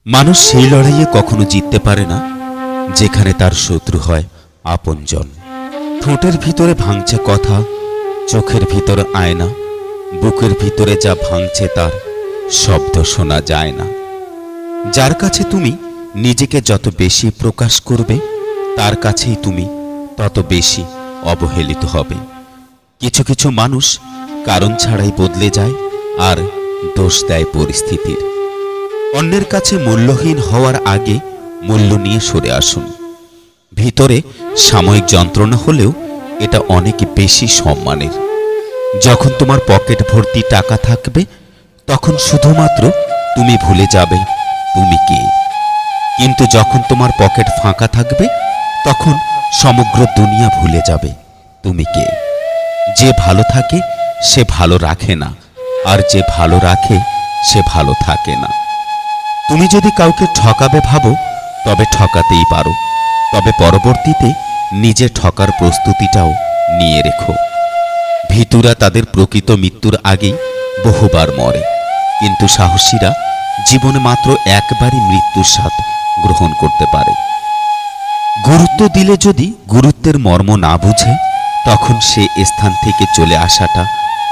মানুষ সেই লড়াইয়ে কখনো জিততে পারে না যেখানে তার শত্রু হয় আপনজন। ঠোঁটের ভিতরে ভাঙছে কথা, চোখের ভিতরে আয়না, বুকের ভিতরে যা ভাঙছে তার শব্দ শোনা যায় না। যার কাছে তুমি নিজেকে যত বেশি প্রকাশ করবে তার কাছেই তুমি তত বেশি অবহেলিত হবে। কিছু কিছু মানুষ কারণ ছাড়াই বদলে যায় আর দোষ দেয় পরিস্থিতির। অন্যের কাছে মূল্যহীন হওয়ার আগে মূল্য নিয়ে সরে আসুন। ভিতরে সাময়িক যন্ত্রণা হলেও এটা অনেক বেশি সম্মানের। যখন তোমার পকেট ভর্তি টাকা থাকবে তখন শুধুমাত্র তুমি ভুলে যাবে তুমি কে। কিন্তু যখন তোমার পকেট ফাঁকা থাকবে তখন সমগ্র দুনিয়া ভুলে যাবে তুমি কে। যে ভালো থাকে সে ভালো রাখে না, আর যে ভালো রাখে সে ভালো থাকে না। তুমি যদি কাউকে ঠকাবে ভাবো তবে ঠকাতেই পারো, তবে পরবর্তীতে নিজে ঠকার প্রস্তুতিটাও নিয়ে রেখো। ভীতুরা তাদের প্রকৃত মৃত্যুর আগেই বহুবার মরে, কিন্তু সাহসীরা জীবনে মাত্র একবারই মৃত্যুর স্বাদ গ্রহণ করতে পারে। গুরুত্ব দিলে যদি গুরুত্বের মর্ম না বুঝে তখন সে স্থান থেকে চলে আসাটা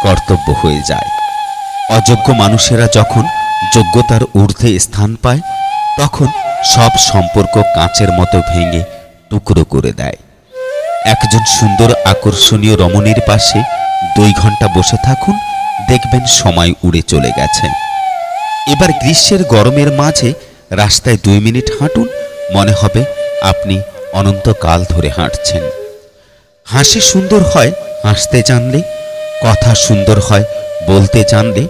কর্তব্য হয়ে যায়। অযোগ্য মানুষেরা যখন যোগ্যতার ঊর্ধ্বে স্থান পায় তখন সব সম্পর্ক কাঁচের মতো ভেঙে টুকরো করে দেয়। একজন সুন্দর আকর্ষণীয় রমণীর পাশে 2 ঘন্টা বসে থাকুন, দেখবেন সময় উড়ে চলে গেছে। এবার গ্রীষ্মের গরমের মাঝে রাস্তায় 2 মিনিট হাঁটুন, মনে হবে আপনি অনন্তকাল ধরে হাঁটছেন। হাসি সুন্দর হয় হাসতে জানলে, কথা সুন্দর হয় বলতে জানলে,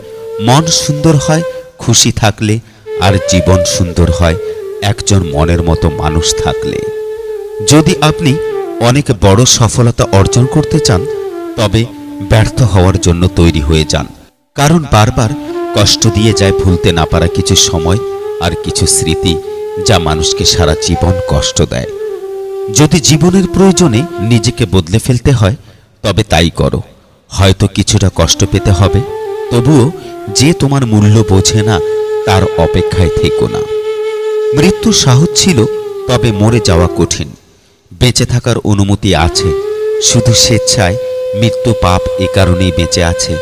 মন সুন্দর হয় খুশি থাকলে, আর জীবন সুন্দর হয় একজন মনের মতো মানুষ থাকলে। যদি আপনি অনেক বড় সফলতা অর্জন করতে চান তবে ব্যর্থ হওয়ার জন্য তৈরি হয়ে যান, কারণ বারবার কষ্ট দিয়ে যায় ভুলতে না পারা কিছু সময় আর কিছু স্মৃতি, যা মানুষকে সারা জীবন কষ্ট দেয়। যদি জীবনের প্রয়োজনে নিজেকে বদলে ফেলতে হয় তবে তাই করো। হয়তো কিছুটা কষ্ট পেতে হবে, তবুও যে তোমার মূল্য বোঝে না তার অপেক্ষায় থেকো না। মৃত্যু সহজ ছিল তবে মরে যাওয়া কঠিন। বেঁচে থাকার অনুমতি আছে, শুধু স্বেচ্ছায় মৃত্যু পাপ এ কারণেই বেঁচে আছে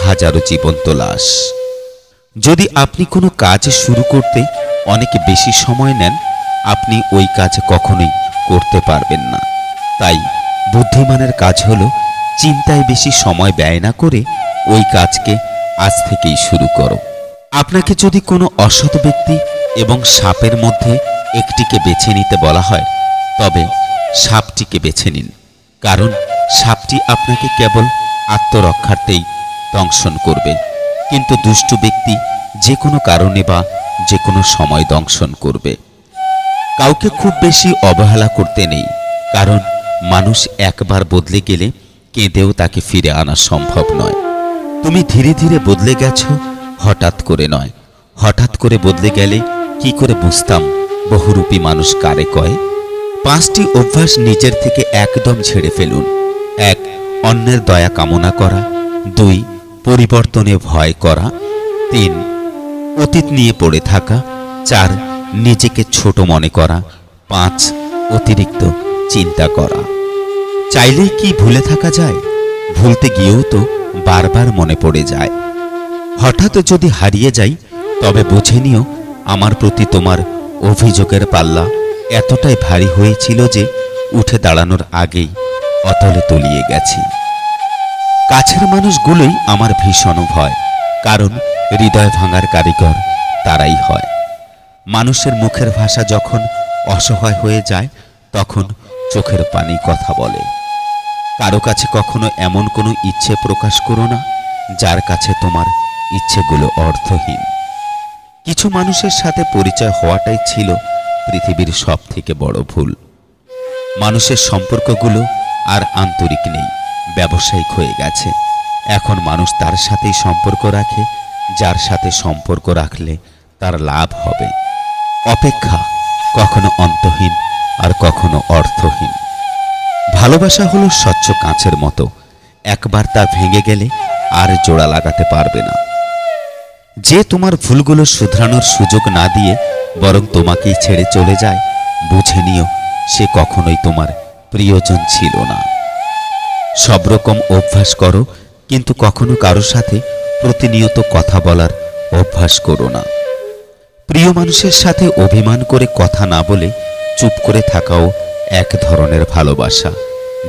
হাজারো জীবন্ত লাশ। যদি আপনি কোনো কাজ শুরু করতে অনেক বেশি সময় নেন আপনি ওই কাজ কখনোই করতে পারবেন না। তাই বুদ্ধিমানের কাজ হলো চিন্তায় বেশি সময় ব্যয় না করে ওই কাজকে আজ থেকেই শুরু করো। আপনাকে যদি কোনো অসৎ ব্যক্তি এবং সাপের মধ্যে একটিকে বেছে নিতে বলা হয় তবে সাপটিকে বেছে নিন, কারণ সাপটি আপনাকে কেবল আত্মরক্ষার্থেই দংশন করবে, কিন্তু দুষ্টু ব্যক্তি যে কোনো কারণে বা যে কোনো সময় দংশন করবে। কাউকে খুব বেশি অবহেলা করতে নেই, কারণ মানুষ একবার বদলে গেলে কেঁদেও তাকে ফিরে আনা সম্ভব নয়। তুমি ধীরে ধীরে বদলে গেছো, হঠাৎ করে নয়। হঠাৎ করে বদলে গেলে কি করে বুঝতাম বহুরূপী মানুষ কারে কয়। 5টি অভ্যাস নিজের থেকে একদম ছেড়ে ফেলুন। 1. অন্যের দয়া কামনা করা। 2. পরিবর্তনে ভয় করা। 3. অতীত নিয়ে পড়ে থাকা। 4. নিজেকে ছোট মনে করা। 5. অতিরিক্ত চিন্তা করা। চাইলেই কি ভুলে থাকা যায়? ভুলতে গিয়েও তো বারবার মনে পড়ে যায়। হঠাৎ যদি হারিয়ে যাই তবে বুঝে নিও আমার প্রতি তোমার অভিযোগের পাল্লা এতটাই ভারী হয়েছিল যে উঠে দাঁড়ানোর আগেই অতলে তলিয়ে গেছি। কাছের মানুষগুলোই আমার ভীষণ ভয়, কারণ হৃদয় ভাঙার কারিগর তারাই হয়। মানুষের মুখের ভাষা যখন অসহায় হয়ে যায় তখন চোখের পানি কথা বলে। কারো কাছে কখনো এমন কোনো ইচ্ছে প্রকাশ করো না যার কাছে তোমার ইচ্ছেগুলো অর্থহীন। কিছু মানুষের সাথে পরিচয় হওয়াটাই ছিল পৃথিবীর সবথেকে বড় ভুল। মানুষের সম্পর্কগুলো আর আন্তরিক নেই, ব্যবসায়িক হয়ে গেছে। এখন মানুষ তার সাথেই সম্পর্ক রাখে যার সাথে সম্পর্ক রাখলে তার লাভ হবে। অপেক্ষা কখনো অন্তহীন আর কখনো অর্থহীন। ভালোবাসা হলো স্বচ্ছ কাঁচের মতো, একবার তা ভেঙে গেলে আর জোড়া লাগাতে পারবে না। যে তোমার ভুলগুলো শুধরানোর সুযোগ না দিয়ে বরং তোমাকেই ছেড়ে চলে যায়, বুঝে নিও সে কখনোই তোমার প্রিয়জন ছিল না। সব রকম অভ্যাস করো, কিন্তু কখনো কারো সাথে প্রতিনিয়ত কথা বলার অভ্যাস করো না। প্রিয় মানুষের সাথে অভিমান করে কথা না বলে চুপ করে থাকাও এক ধরনের ভালোবাসা,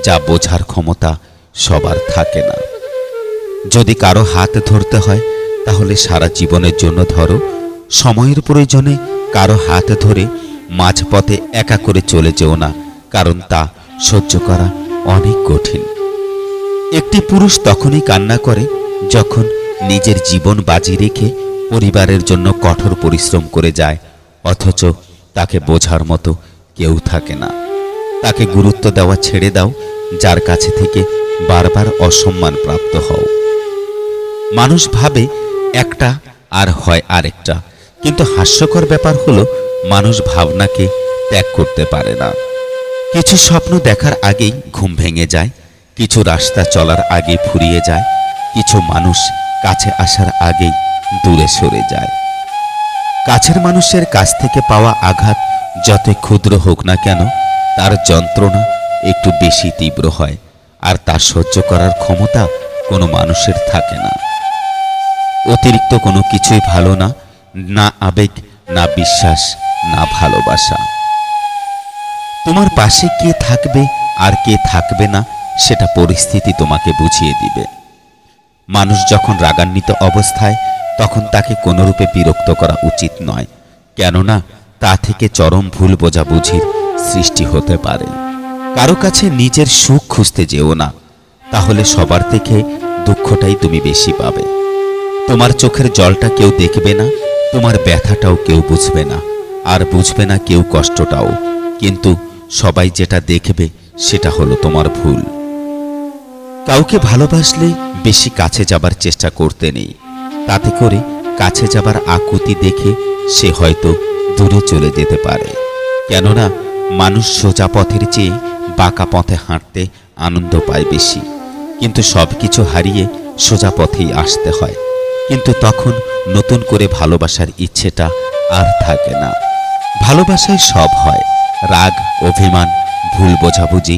যা বোঝার ক্ষমতা সবার থাকে না। যদি কারো হাত ধরতে হয় তাহলে সারা জীবনের জন্য ধরো, সময়ের প্রয়োজনে কারো হাত ধরে মাঝপথে একা করে চলে যেও না, কারণ তা সহ্য করা অনেক কঠিন। একটি পুরুষ তখনই কান্না করে যখন নিজের জীবন বাজি রেখে পরিবারের জন্য কঠোর পরিশ্রম করে যায়, অথচ তাকে বোঝার মতো কেউ থাকে না। তাকে গুরুত্ব দেওয়া ছেড়ে দাও, যার কাছে থেকে বারবার অসম্মান প্রাপ্ত হও। মানুষ ভাবে একটা আর হয় আরেকটা, কিন্তু হাস্যকর ব্যাপার হলো মানুষ ভাবনাকে ত্যাগ করতে পারে না। কিছু স্বপ্ন দেখার আগেই ঘুম ভেঙে যায়, কিছু রাস্তা চলার আগেই ফুরিয়ে যায়, কিছু মানুষ কাছে আসার আগেই দূরে সরে যায়। কাছের মানুষের কাছ থেকে পাওয়া আঘাত যতই ক্ষুদ্র হোক না কেন, তার যন্ত্রণা একটু বেশি তীব্র হয়, আর তা সহ্য করার ক্ষমতা কোনো মানুষের থাকে না। অতিরিক্ত কোনো কিছুই ভালো না, না আবেগ, না বিশ্বাস, না ভালোবাসা। তোমার পাশে কে থাকবে আর কে থাকবে না সেটা পরিস্থিতি তোমাকে বুঝিয়ে দিবে। মানুষ যখন রাগান্বিত অবস্থায়, তখন তাকে কোনোরূপে বিরক্ত করা উচিত নয়, কেননা তা থেকে চরম ভুল বোঝাবুঝির সৃষ্টি হতে পারে। কারো কাছে নিজের সুখ খুঁজতে যেও না, তাহলে সবার থেকে দুঃখটাই তুমি বেশি পাবে। তোমার চোখের জলটা কেউ দেখবে না, তোমার ব্যথাটাও কেউ বুঝবে না, আর বুঝবে না কেউ কষ্টটাও, কিন্তু সবাই যেটা দেখবে সেটা হলো তোমার ভুল। কাউকে ভালোবাসলে বেশি কাছে যাবার চেষ্টা করতে নেই, তাতে করে কাছে যাবার আকুতি দেখে সে হয়তো দূরে চলে যেতে পারে। কেননা মানুষ সোজা পথের চেয়ে বাঁকা পথে হাঁটতে আনন্দ পায় বেশি, কিন্তু সব কিছু হারিয়ে সোজা পথেই আসতে হয়, কিন্তু তখন নতুন করে ভালোবাসার ইচ্ছেটা আর থাকে না। ভালোবাসায় সব হয়, রাগ, অভিমান, ভুল বোঝাবুঝি,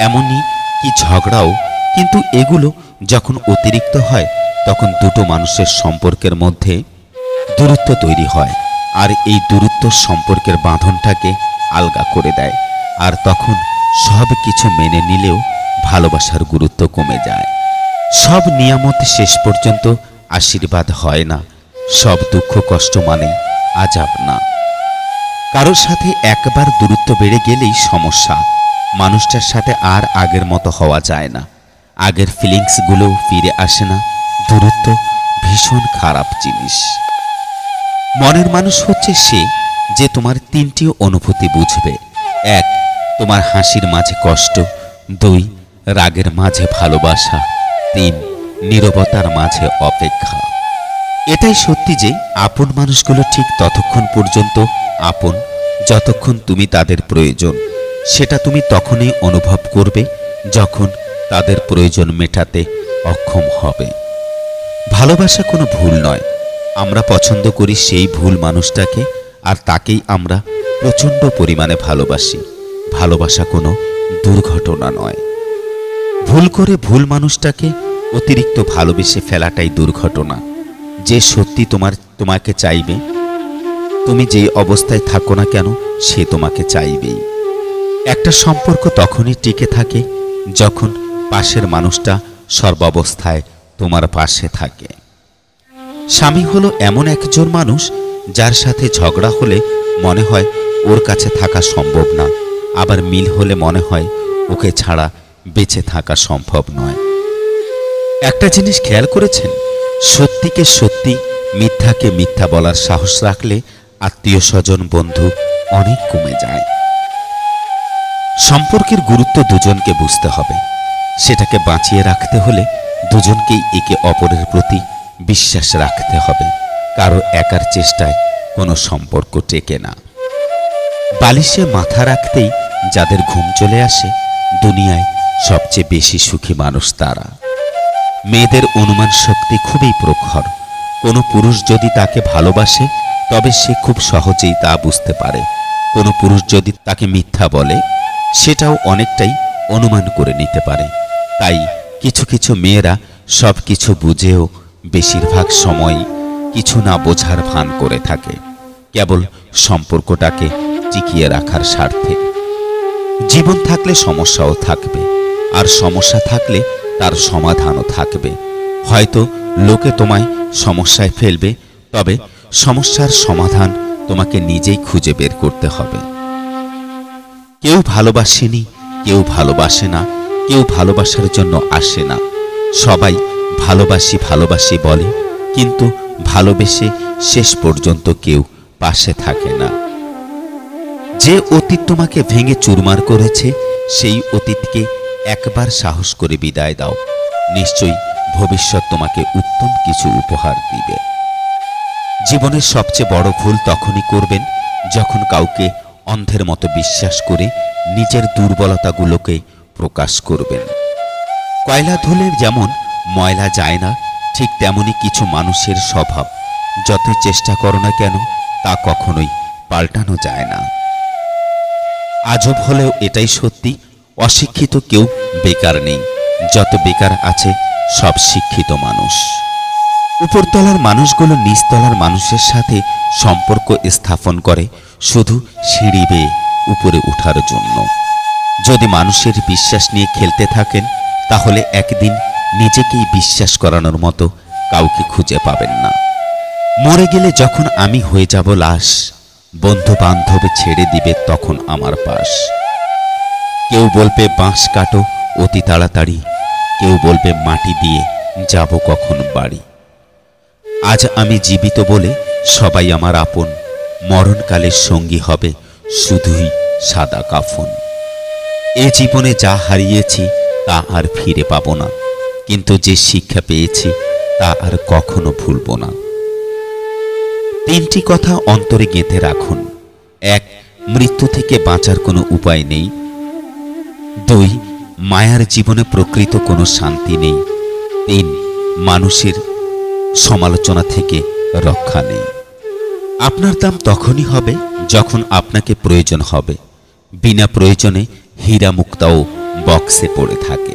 এমনই কি ঝগড়াও, কিন্তু এগুলো যখন অতিরিক্ত হয় তখন দুটো মানুষের সম্পর্কের মধ্যে দূরত্ব তৈরি হয়, আর এই দূরত্ব সম্পর্কের বাঁধনটাকে আলগা করে দেয়, আর তখন সব কিছু মেনে নিলেও ভালোবাসার গুরুত্ব কমে যায়। সব নিয়ামত শেষ পর্যন্ত আশীর্বাদ হয় না, সব দুঃখ কষ্ট মানেই আযাব না। কারোর সাথে একবার দূরত্ব বেড়ে গেলেই সমস্যা, মানুষটার সাথে আর আগের মতো হওয়া যায় না, আগের ফিলিংসগুলোও ফিরে আসে না। দূরত্ব ভীষণ খারাপ জিনিস। মনের মানুষ হচ্ছে সে যে তোমার তিনটি অনুভূতি বুঝবে: 1, তোমার হাসির মাঝে কষ্ট; 2, রাগের মাঝে ভালোবাসা; 3, নীরবতার মাঝে অপেক্ষা। এটাই সত্যি যে আপন মানুষগুলো ঠিক ততক্ষণ পর্যন্ত আপন যতক্ষণ তুমি তাদের প্রয়োজন। সেটা তুমি তখনই অনুভব করবে যখন তাদের প্রয়োজন মেটাতে অক্ষম হবে। ভালোবাসা কোনো ভুল নয়, আমরা পছন্দ করি সেই ভুল মানুষটাকে, আর তাকেই আমরা প্রচণ্ড পরিমাণে ভালোবাসি। ভালোবাসা কোনো দুর্ঘটনা নয়। ভুল করে ভুল মানুষটাকে অতিরিক্ত ভালোবেসে ফেলাটাই দুর্ঘটনা। যে সত্যি তোমাকে চাইবে, তুমি যেই অবস্থায় থাকো না কেন সে তোমাকে চাইবেই। একটা সম্পর্ক তখনই টিকে থাকে যখন পাশের মানুষটা সর্বাবস্থায় তোমার পাশে থাকে। স্বামী হলো এমন একজন মানুষ যার সাথে ঝগড়া হলে মনে হয় ওর কাছে থাকা সম্ভব না, আবার মিল হলে মনে হয় ওকে ছাড়া বেঁচে থাকা সম্ভব নয়। একটা জিনিস খেয়াল করেছেন, সত্যিকে সত্যি, মিথ্যাকে মিথ্যা বলার সাহস রাখলে আত্মীয় স্বজন, বন্ধু অনেক কমে যায়। সম্পর্কের গুরুত্ব দুজনকে বুঝতে হবে। সেটাকে বাঁচিয়ে রাখতে হলে দুজনকেই একে অপরের প্রতি বিশ্বাস রাখতে হবে। কারো একার চেষ্টায় কোনো সম্পর্ক টেকে না। বালিশে মাথা রাখতেই যাদের ঘুম চলে আসে, দুনিয়ায় সবচেয়ে বেশি সুখী মানুষ তারা। মেয়েদের অনুমান শক্তি খুবই প্রখর। কোনো পুরুষ যদি তাকে ভালোবাসে তবে সে খুব সহজেই তা বুঝতে পারে। কোনো পুরুষ যদি তাকে মিথ্যা বলে সেটাও অনেকটাই অনুমান করে নিতে পারে। তাই কিছু কিছু মেয়েরা সব কিছু বুঝেও বেশিরভাগ সময় কিছু না বোঝার ভান করে থাকে, কেবল সম্পর্কটাকে টিকিয়ে রাখার স্বার্থে। জীবন থাকলে সমস্যাও থাকবে, আর সমস্যা থাকলে তার সমাধানও থাকবে। হয়তো লোকে তোমায় সমস্যায় ফেলবে, তবে সমস্যার সমাধান তোমাকে নিজেই খুঁজে বের করতে হবে। কেউ ভালোবাসেনি, কেউ ভালোবাসে না, কেউ ভালোবাসার জন্য আসে না। সবাই ভালোবাসি ভালোবাসি বলে, কিন্তু ভালোবেসে শেষ পর্যন্ত কেউ পাশে থাকে না। যে অতীত তোমাকে ভেঙে চুরমার করেছে, সেই অতীতকে একবার সাহস করে বিদায় দাও। নিশ্চয়ই ভবিষ্যৎ তোমাকে উত্তম কিছু উপহার দিবে। জীবনের সবচেয়ে বড় ভুল তখনই করবেন যখন কাউকে অন্ধের মতো বিশ্বাস করে নিজের দুর্বলতাগুলোকে প্রকাশ করবেন। কয়লা ধুলে যেমন ময়লা যায় না, ঠিক তেমনি কিছু মানুষের স্বভাব যতই চেষ্টা করো না কেন তা কখনোই পাল্টানো যায় না। আজব হলেও এটাই সত্যি, অশিক্ষিত কেউ বেকার নেই। যত বেকার আছে সব শিক্ষিত মানুষ। উপরতলার মানুষগুলো নিচতলার মানুষের সাথে সম্পর্ক স্থাপন করে শুধু সিঁড়ি বেয়ে উপরে ওঠার জন্য। যদি মানুষের বিশ্বাস নিয়ে খেলতে থাকেন, তাহলে একদিন নিজেকেই বিশ্বাস করানোর মতো কাউকে খুঁজে পাবেন না। মরে গেলে যখন আমি হয়ে যাব লাশ, বন্ধু বান্ধব ছেড়ে দিবে তখন আমার পাশ। কেউ বলবে বাঁশ কাটো অতি তাড়াতাড়ি, কেউ বলবে মাটি দিয়ে যাব কখন বাড়ি। আজ আমি জীবিত বলে সবাই আমার আপন, মরণকালের সঙ্গী হবে শুধুই সাদা কাফন। এ জীবনে যা হারিয়েছি তা আর ফিরে পাবো না, কিন্তু যে শিক্ষা পেয়েছি তা আর কখনো ভুলবো না। তিনটি কথা অন্তরে গেঁথে রাখুন। 1. মৃত্যু থেকে বাঁচার কোনো উপায় নেই। 2. মায়ার জীবনে প্রকৃত কোনো শান্তি নেই। 3. মানুষের সমালোচনা থেকে রক্ষা নেই। আপনার দাম তখনই হবে যখন আপনাকে প্রয়োজন হবে। বিনা প্রয়োজনে হীরা মুক্তাও বক্সে পড়ে থাকে।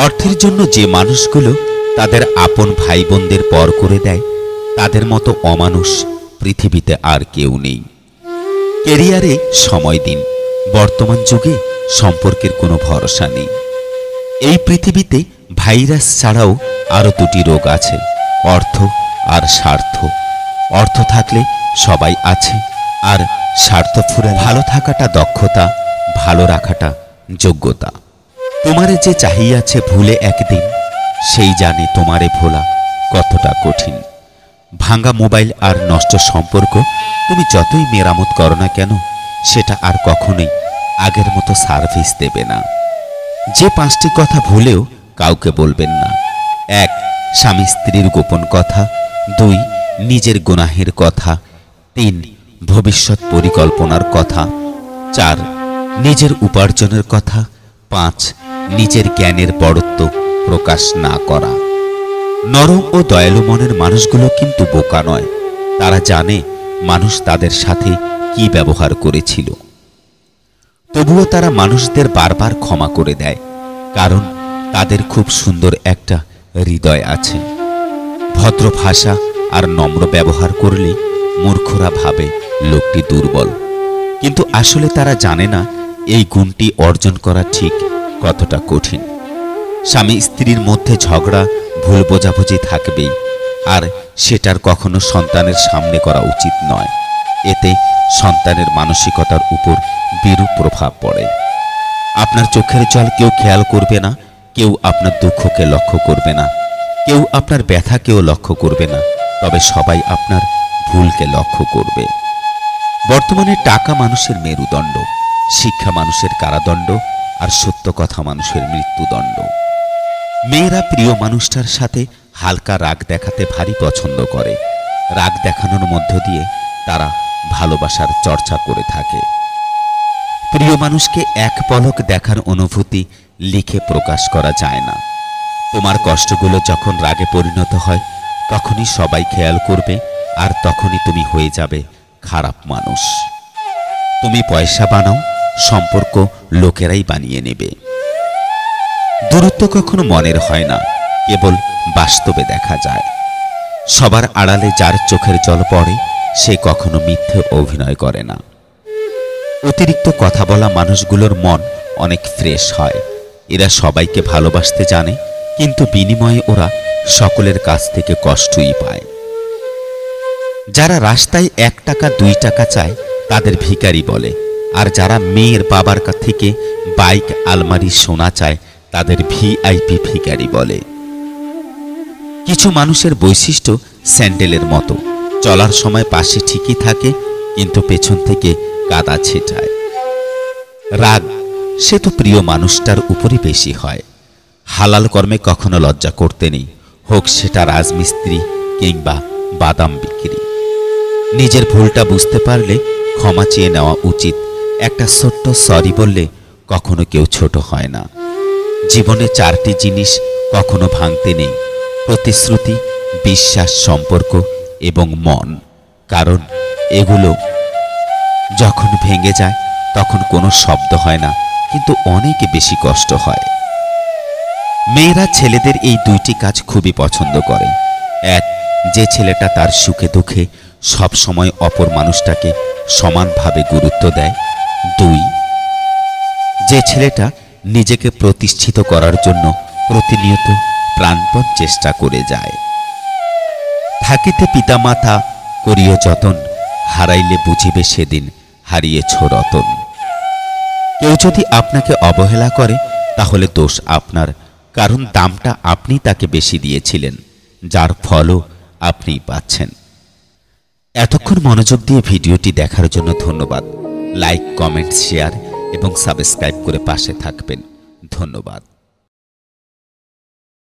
অর্থের জন্য যে মানুষগুলো তাদের আপন ভাই বোনদের পর করে দেয়, তাদের মতো অমানুষ পৃথিবীতে আর কেউ নেই। ক্যারিয়ারে সময় দিন। বর্তমান যুগে সম্পর্কের কোনো ভরসা নেই। এই পৃথিবীতে ভাইরাস ছাড়াও আরও দুটি রোগ আছে, অর্থ আর স্বার্থ। অর্থ থাকলে সবাই আছে, আর স্বার্থ ফুরে ভালো থাকাটা দক্ষতা, ভালো রাখাটা যোগ্যতা। তোমারে যে চাহিয়াছে ভুলে একদিন, সেই জানে তোমারে ভোলা কতটা কঠিন। ভাঙা মোবাইল আর নষ্ট সম্পর্ক তুমি যতই মেরামত করো না কেন, সেটা আর কখনোই আগের মতো সার্ভিস দেবে না। যে 5টি কথা ভুলেও কাউকে বলবেন না। 1. স্বামী স্ত্রীর গোপন কথা। 2. নিজের গুনাহের কথা। 3. ভবিষ্যৎ পরিকল্পনার কথা। 4. নিজের উপার্জনের কথা। 5. নিজের জ্ঞানের বড়ত্ব প্রকাশ না করা। নরম ও দয়ালু মনের মানুষগুলো কিন্তু বোকা নয়। তারা জানে মানুষ তাদের সাথে কি ব্যবহার করেছিল, তবুও তারা মানুষদের বারবার ক্ষমা করে দেয়, কারণ তাদের খুব সুন্দর একটা হৃদয় আছে। ভদ্র ভাষা আর নম্র ব্যবহার করলে মূর্খরা ভাবে লোকটি দুর্বল, কিন্তু আসলে তারা জানে না এই গুণটি অর্জন করা ঠিক কতটা কঠিন। স্বামী স্ত্রীর মধ্যে ঝগড়া, ভুল বোঝাবুঝি থাকবেই, আর সেটার কখনো সন্তানের সামনে করা উচিত নয়। এতে সন্তানের মানসিকতার উপর বিরূপ প্রভাব পড়ে। আপনার চোখের জল কেউ খেয়াল করবে না, কেউ আপনার দুঃখকে লক্ষ্য করবে না, কেউ আপনার ব্যথাকেও লক্ষ্য করবে না, তবে সবাই আপনার ভুলকে লক্ষ্য করবে। বর্তমানে টাকা মানুষের মেরুদণ্ড, শিক্ষা মানুষের কারাদণ্ড, আর সত্য কথা মানুষের মৃত্যুদণ্ড। মেয়েরা প্রিয় মানুষটার সাথে হালকা রাগ দেখাতে ভারী পছন্দ করে। রাগ দেখানোর মধ্য দিয়ে তারা ভালোবাসার চর্চা করে থাকে। প্রিয় মানুষকে এক পলক দেখার অনুভূতি লিখে প্রকাশ করা যায় না। তোমার কষ্টগুলো যখন রাগে পরিণত হয়, তখনই সবাই খেয়াল করবে আর তখনই তুমি হয়ে যাবে খারাপ মানুষ। তুমি পয়সা বানাও, সম্পর্ক লোকেরাই বানিয়ে নেবে। দূরত্ব কখনো মনের হয় না, কেবল বাস্তবে দেখা যায়। সবার আড়ালে যার চোখের জল পড়ে সে কখনো মিথ্যে অভিনয় করে না। অতিরিক্ত কথা বলা মানুষগুলোর মন অনেক ফ্রেশ হয়। এরা সবাইকে ভালোবাসতে জানে, কিন্তু বিনিময়ে ওরা সকলের কাছ থেকে কষ্টই পায়। যারা রাস্তায় 1 টাকা 2 টাকা চায় তাদের ভিখারি বলে, আর যারা মেয়ের বাবার থেকে বাইক, আলমারি, সোনা চায় তাদের ভিআইপি ভিখারি বলে। কিছু মানুষের বৈশিষ্ট্য স্যান্ডেলের মতো, চলার সময় পাশে ঠিকই থাকে কিন্তু পেছন থেকে কাদা ছেটায়। রাগ সে তো প্রিয় মানুষটার উপরই বেশি হয়। হালাল কর্মে কখনো লজ্জা করতে নেই, হোক সেটা রাজমিস্ত্রি কিংবা বাদাম বিক্রি। নিজের ভুলটা বুঝতে পারলে ক্ষমা চেয়ে নেওয়া উচিত। একটা ছোট্ট সরি বললে কখনো কেউ ছোট হয় না। জীবনে 4টি জিনিস কখনো ভাঙতে নেই: প্রতিশ্রুতি, বিশ্বাস, সম্পর্ক এবং মন। কারণ এগুলো যখন ভেঙে যায় তখন কোনো শব্দ হয় না, কিন্তু অনেক বেশি কষ্ট হয়। মেয়েরা ছেলেদের এই 2টি কাজ খুবই পছন্দ করে। 1, যে ছেলেটা তার সুখে দুঃখে সব সময় অপর মানুষটাকে সমানভাবে গুরুত্ব দেয়। 2, যে ছেলেটা নিজেকে প্রতিষ্ঠিত করার জন্য প্রতিনিয়ত প্রাণপণ চেষ্টা করে যায়। থাকিতে পিতামাতা করিও যতন, হারাইলে বুঝিবে সেদিন হারিয়েছ রতন। কেউ যদি আপনাকে অবহেলা করে তাহলে দোষ আপনার, কারণ দামটা আপনি তাকে বেশি দিয়েছিলেন, যার ফলও আপনিই পাচ্ছেন। এতক্ষণ মনোযোগ দিয়ে ভিডিওটি দেখার জন্য ধন্যবাদ। লাইক, কমেন্ট, শেয়ার এবং সাবস্ক্রাইব করে পাশে থাকবেন। ধন্যবাদ।